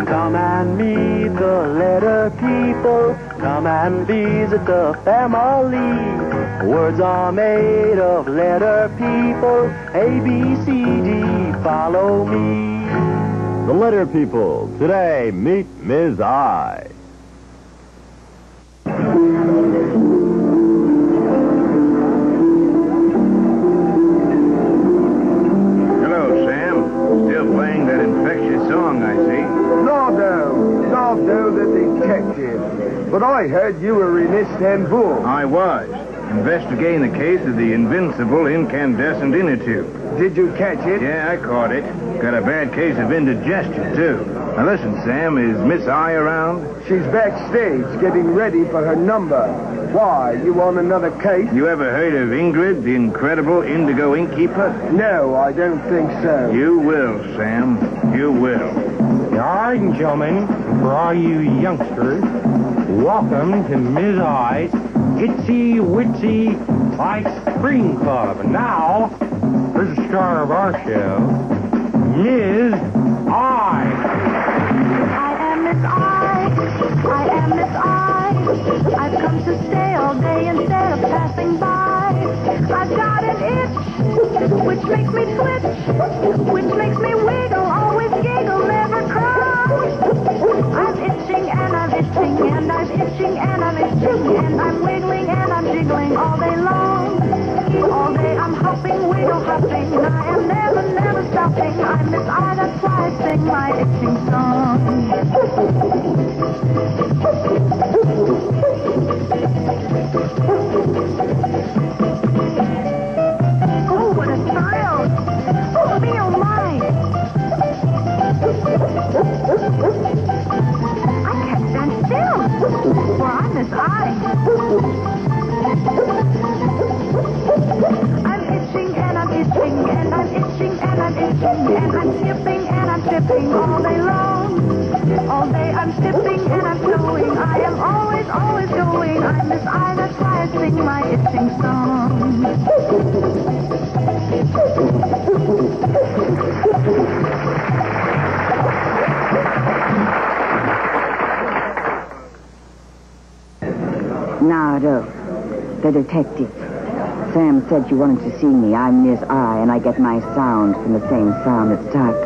Come and meet the letter people. Come and visit the family. Words are made of letter people. A, B, C, D, follow me. The letter people. Today, meet Ms. I. Hello, Sam. Still playing that infectious song, I see. Nardo, the detective. But I heard you were in Istanbul. I was. Investigating the case of the invincible incandescent inner tube. Did you catch it? Yeah, I caught it. Got a bad case of indigestion, too. Now listen, Sam, is Miss I around? She's backstage getting ready for her number. Why, you on another case? You ever heard of Ingrid, the incredible indigo innkeeper? No, I don't think so. You will, Sam. You will. All right, gentlemen, for all you youngsters, welcome to Ms. I's Itsy Witsy Ice Cream Club. And now, here's the star of our show, Ms. I. I am Miss I. I am Miss I. I've come to stay all day instead of passing by. I've got an itch, which makes me twitch, which makes me wiggle, always giggle, never cry. I'm itching and I'm itching and I'm itching and I'm itching and I'm wiggling and I'm jiggling all day long. All day I'm hopping, wiggle hopping. I am never, never stopping. I'm Miss I, that's why I sing my itching song. Oh, what a thrill! Oh, me, oh, my! I can't stand still, for I'm Miss I. I'm itching and I'm itching and I'm itching and I'm itching and I'm skipping and I'm tripping all day long. All day I'm skipping and I'm going. I am always, always going. I'm Miss I, that's why I sing my itching song. Nardo, the detective. Sam said you wanted to see me. I'm Miss I, and I get my sound from the same sound that starts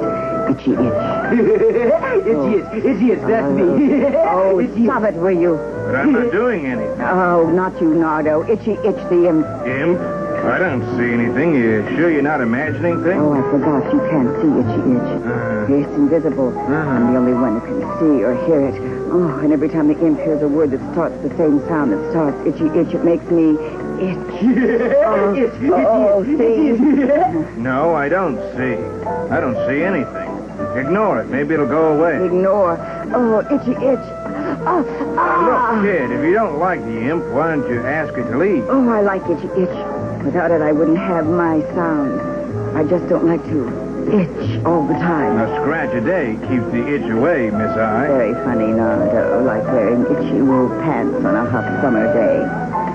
itchy itch. Itchy itch, that's me. Stop it, will you? But I'm not doing anything. Oh, not you, Nardo. Itchy itch, the imp. Imp? I don't see anything. You sure you're not imagining things? Oh, I forgot. You can't see itchy itch. It's invisible. I'm the only one who can see or hear it. Oh, and every time the imp hears a word that starts the same sound that starts itchy itch, it makes me itch. See? No, I don't see. I don't see anything. Ignore it. Maybe it'll go away. Ignore. Oh, itchy itch. Now, look, kid, if you don't like the imp, why don't you ask her to leave? Oh, I like itchy itch. Without it, I wouldn't have my sound. I just don't like to itch all the time. A scratch a day keeps the itch away, Miss I. Very funny, Nardo, like wearing itchy wool pants on a hot summer day.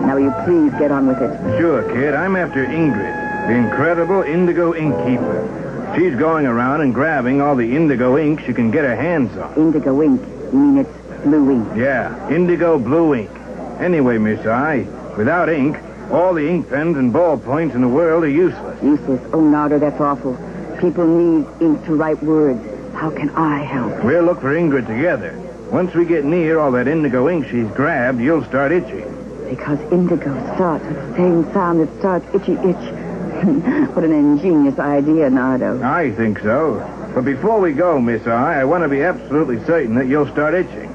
Now, will you please get on with it? Sure, kid. I'm after Ingrid, the incredible indigo innkeeper. She's going around and grabbing all the indigo ink she can get her hands on. Indigo ink? You mean it's blue ink? Yeah, indigo blue ink. Anyway, Miss I, without ink, all the ink pens and ballpoints in the world are useless. Useless? Oh, Nardo, that's awful. People need ink to write words. How can I help? We'll look for Ingrid together. Once we get near all that indigo ink she's grabbed, you'll start itching. Because indigo starts with the same sound that starts itchy itch. What an ingenious idea, Nardo. I think so. But before we go, Miss I want to be absolutely certain that you'll start itching.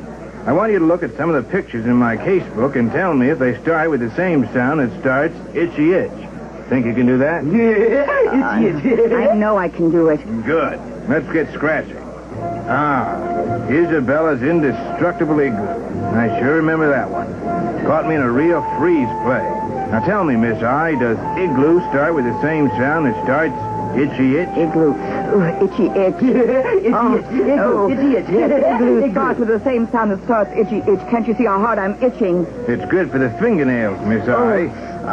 I want you to look at some of the pictures in my casebook and tell me if they start with the same sound that starts itchy itch. Think you can do that? Itchy itch. I know I can do it. Good. Let's get scratching. Isabella's Indestructible Igloo. I sure remember that one. Caught me in a real freeze play. Now tell me, Miss I, does igloo start with the same sound that starts itchy itch? Igloo. Ooh, itchy itch. Itchy itch. Igloo starts with the same sound that starts itchy itch. Can't you see how hard I'm itching? It's good for the fingernails, Miss I.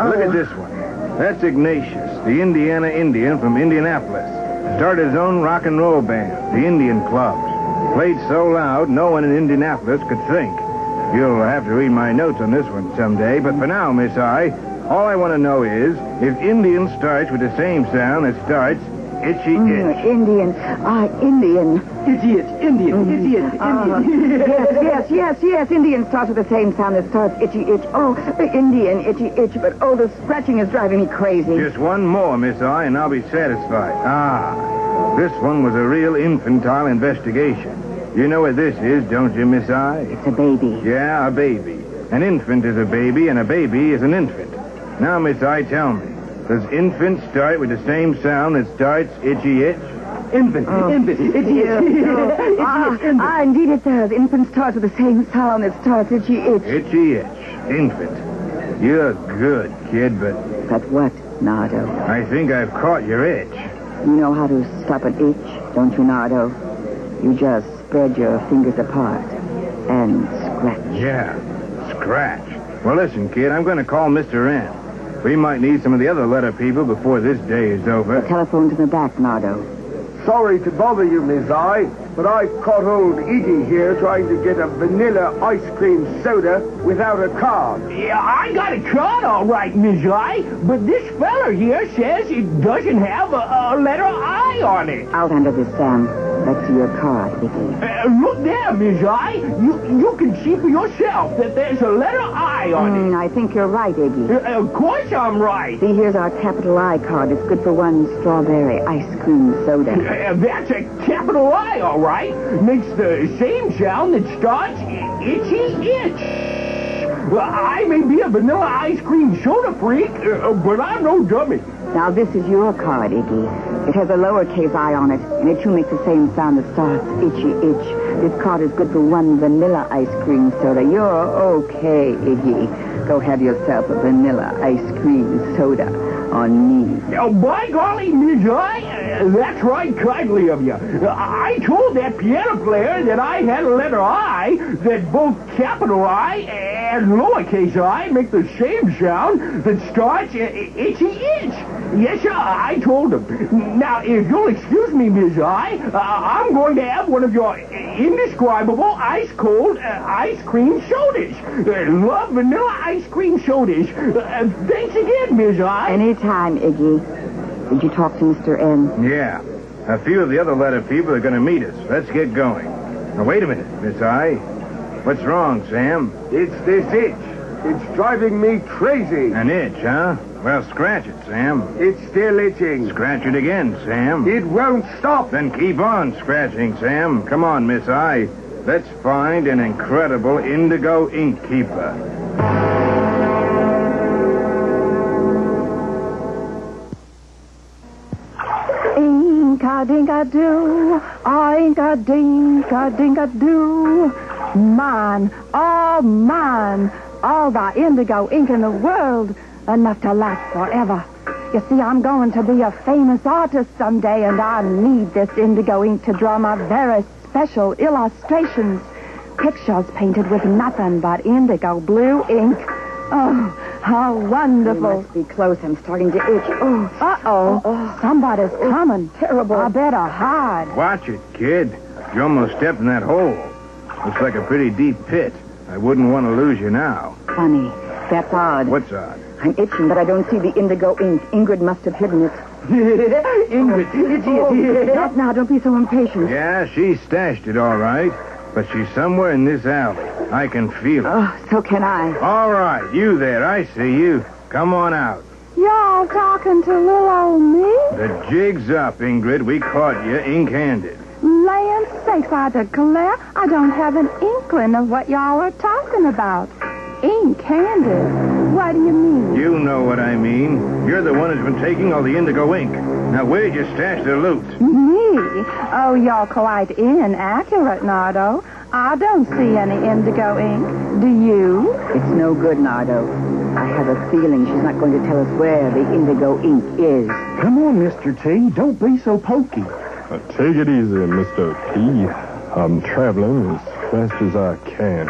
Look at this one. That's Ignatius, the Indiana Indian from Indianapolis. Started his own rock and roll band, the Indian Clubs. Played so loud, no one in Indianapolis could think. You'll have to read my notes on this one someday, but for now, Miss I, all I want to know is if Indian starts with the same sound that starts itchy itch. Indian. Indian. Itchy itch. Indian. Itchy itch. Indian. Yes. Indian starts with the same sound that starts itchy itch. Oh, Indian, itchy itch. But, the scratching is driving me crazy. Just one more, Miss I, and I'll be satisfied. This one was a real infantile investigation. You know what this is, don't you, Miss I? It's a baby. Yeah, a baby. An infant is a baby, and a baby is an infant. Now, Miss I, tell me, does infant start with the same sound that starts itchy itch? Infant. Itchy itch. Indeed it does. Infant starts with the same sound that starts itchy itch. Itchy itch. Infant. You're good, kid, but... But what, Nardo? I think I've caught your itch. You know how to stop an itch, don't you, Nardo? You just spread your fingers apart and scratch. Yeah, scratch. Well, listen, kid, I'm going to call Mr. N. We might need some of the other letter people before this day is over. The telephone's in the back, Nardo. Sorry to bother you, Miss I, but I caught old Iggy here trying to get a vanilla ice cream soda without a card. Yeah, I got a card, all right, Miss I, but this feller here says it doesn't have a letter I on it. I'll handle this, Sam. Let's see your card, Iggy. Look there, Miss I. You can see for yourself that there's a letter I on it. I think you're right, Iggy. Of course I'm right. See, here's our capital I card. It's good for one strawberry ice cream soda. That's a capital I, all right. Makes the same sound that starts itchy itch. I may be a vanilla ice cream soda freak, but I'm no dummy. Now, this is your card, Iggy. It has a lowercase I on it, and it too makes the same sound that starts itchy itch. This card is good for one vanilla ice cream soda. You're okay, Iggy. Go have yourself a vanilla ice cream soda on me. Oh, by golly, Miss I, that's right kindly of you. I told that piano player that I had a letter I, that both capital I and lowercase I make the same sound that starts itchy itch. Yes, sir, I told him. Now, if you'll excuse me, Miss I, I'm going to have one of your indescribable ice-cold ice cream sodas. Love vanilla ice cream sodas. Thanks again, Miss I. Anytime, Iggy. Did you talk to Mr. N? Yeah. A few of the other letter people are going to meet us. Let's get going. Now, wait a minute, Miss I. What's wrong, Sam? It's this itch. It's driving me crazy. An itch, huh? Well, scratch it, Sam. It's still itching. Scratch it again, Sam. It won't stop. Then keep on scratching, Sam. Come on, Miss I. Let's find an incredible indigo ink keeper. Ink-a-dink-a-doo, ink-a-dink-a-dink-a-doo. Mine, all the indigo ink in the world, enough to last forever. You see, I'm going to be a famous artist someday, and I need this indigo ink to draw my very special illustrations. Pictures painted with nothing but indigo blue ink. Oh, how wonderful. You must be close. I'm starting to itch. Oh. Uh-oh. Somebody's coming. Terrible. I better hide. Watch it, kid. You almost stepped in that hole. Looks like a pretty deep pit. I wouldn't want to lose you now. Funny. That's odd. What's odd? I'm itching, but I don't see the indigo ink. Ingrid must have hidden it. Ingrid. Not now. Don't be so impatient. Yeah, she stashed it all right. But she's somewhere in this alley. I can feel it. Oh, so can I. All right, you there. I see you. Come on out. Y'all talking to little old me? The jig's up, Ingrid. We caught you ink-handed. Land sakes, I declare, I don't have an inkling of what y'all are talking about. Ink-handed? What do you mean? You know what I mean. You're the one who's been taking all the indigo ink. Now, where'd you stash the loot? Me? Oh, you're quite inaccurate, Nardo. I don't see any indigo ink. Do you? It's no good, Nardo. I have a feeling she's not going to tell us where the indigo ink is. Come on, Mr. T. Don't be so pokey. Take it easy, Mr. P. I'm traveling as fast as I can.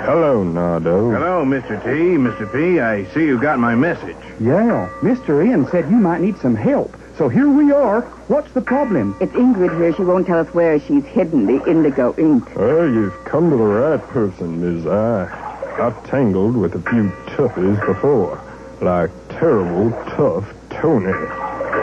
Hello, Nardo. Hello, Mr. T. Mr. P, I see you got my message. Yeah, Mr. Ian said you might need some help. So here we are. What's the problem? It's Ingrid here. She won't tell us where she's hidden the indigo ink. Well, you've come to the right person, Ms. I. I've tangled with a few toughies before, like terrible tough Tony.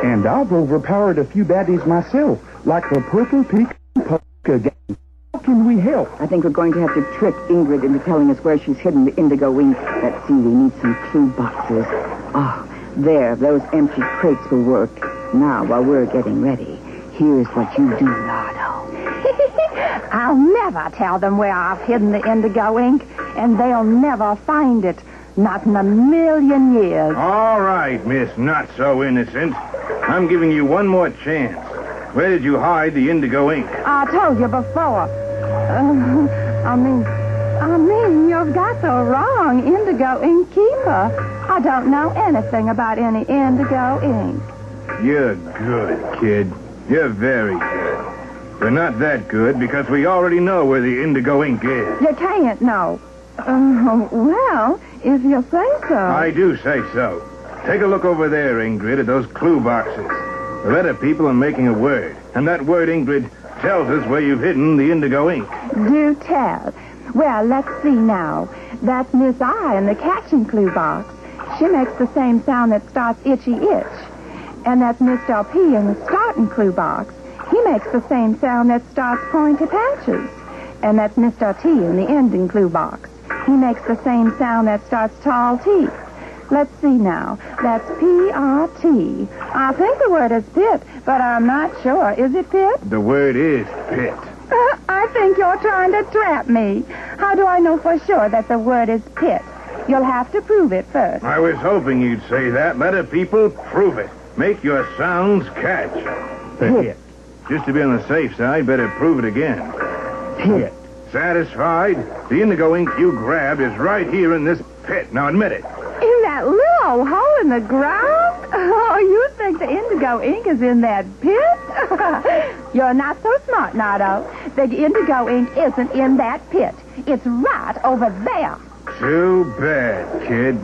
And I've overpowered a few baddies myself, like the Purple Peak Polka Gang. How can we help? I think we're going to have to trick Ingrid into telling us where she's hidden the indigo ink. Let's see, we need some clue boxes. Oh, there, those empty crates will work. Now, while we're getting ready, here's what you do, Nardo. I'll never tell them where I've hidden the indigo ink, and they'll never find it. Not in a million years. All right, Miss Not So Innocent. I'm giving you one more chance. Where did you hide the indigo ink? I told you before. I mean, you've got the wrong indigo ink keeper. I don't know anything about any indigo ink. You're good, kid. You're very good. We're not that good because we already know where the indigo ink is. You can't know. Well, if you say so. I do say so. Take a look over there, Ingrid, at those clue boxes. The letter people are making a word, and that word, Ingrid, tells us where you've hidden the indigo ink. Do tell. Well, let's see now. That's Miss I in the catching clue box. She makes the same sound that starts itchy itch. And that's Mr. P in the starting clue box. He makes the same sound that starts pointy patches. And that's Mr. T in the ending clue box. He makes the same sound that starts tall teeth. Let's see now. That's P-R-T. I think the word is pit, but I'm not sure. Is it pit? The word is pit. I think you're trying to trap me. How do I know for sure that the word is pit? You'll have to prove it first. I was hoping you'd say that. Let the people prove it. Make your sounds catch. Pit. Just to be on the safe side, better prove it again. Pit. Satisfied? The indigo ink you grabbed is right here in this pit. Now admit it. In that little hole in the ground? Oh, you think the indigo ink is in that pit? You're not so smart, Nardo. The indigo ink isn't in that pit. It's right over there. Too bad, kid.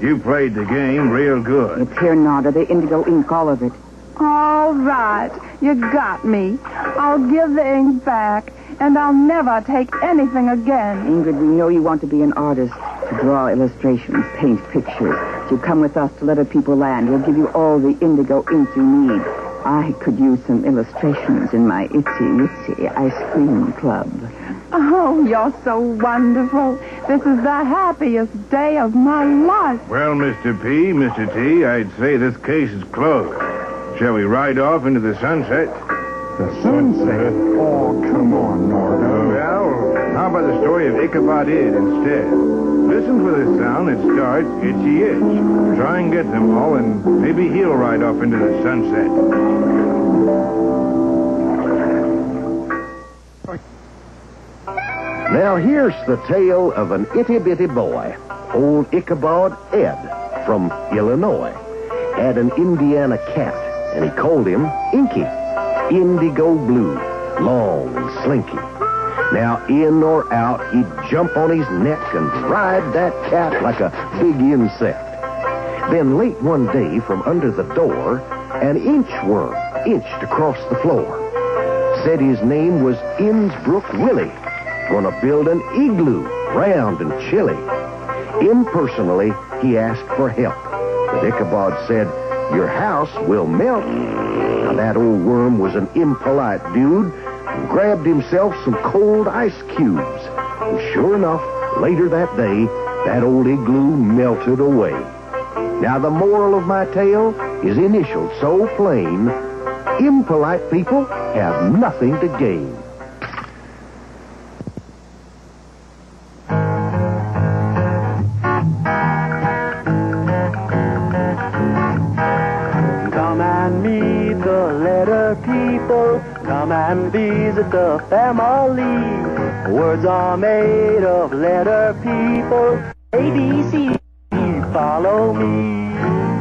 You played the game real good. It's here, Nardo, the indigo ink, all of it. All right. You got me. I'll give the ink back, and I'll never take anything again. Ingrid, we know you want to be an artist, to draw illustrations, paint pictures. You come with us to let a people land. We'll give you all the indigo ink you need. I could use some illustrations in my itsy-witsy ice cream club. Oh, you're so wonderful. This is the happiest day of my life. Well, Mr. P, Mr. T, I'd say this case is closed. Shall we ride off into the sunset? The sunset? Oh, come on, Nardo. Well, how about the story of Ichabod Id instead? Listen for the sound that starts itchy itch. Try and get them all, and maybe he'll ride off into the sunset. Now here's the tale of an itty-bitty boy, old Ichabod Ed from Illinois. Had an Indiana cat, and he called him Inky. Indigo blue, long and slinky. Now, in or out, he'd jump on his neck and ride that cat like a big insect. Then late one day, from under the door, an inchworm inched across the floor. Said his name was Innsbruck Willie. Gonna build an igloo, round and chilly. Impersonally, he asked for help. But Ichabod said, "Your house will melt." Now, that old worm was an impolite dude and grabbed himself some cold ice cubes. And sure enough, later that day, that old igloo melted away. Now, the moral of my tale is initialed so plain, impolite people have nothing to gain. Come and visit the family. Words are made of letter people. ABC, follow me.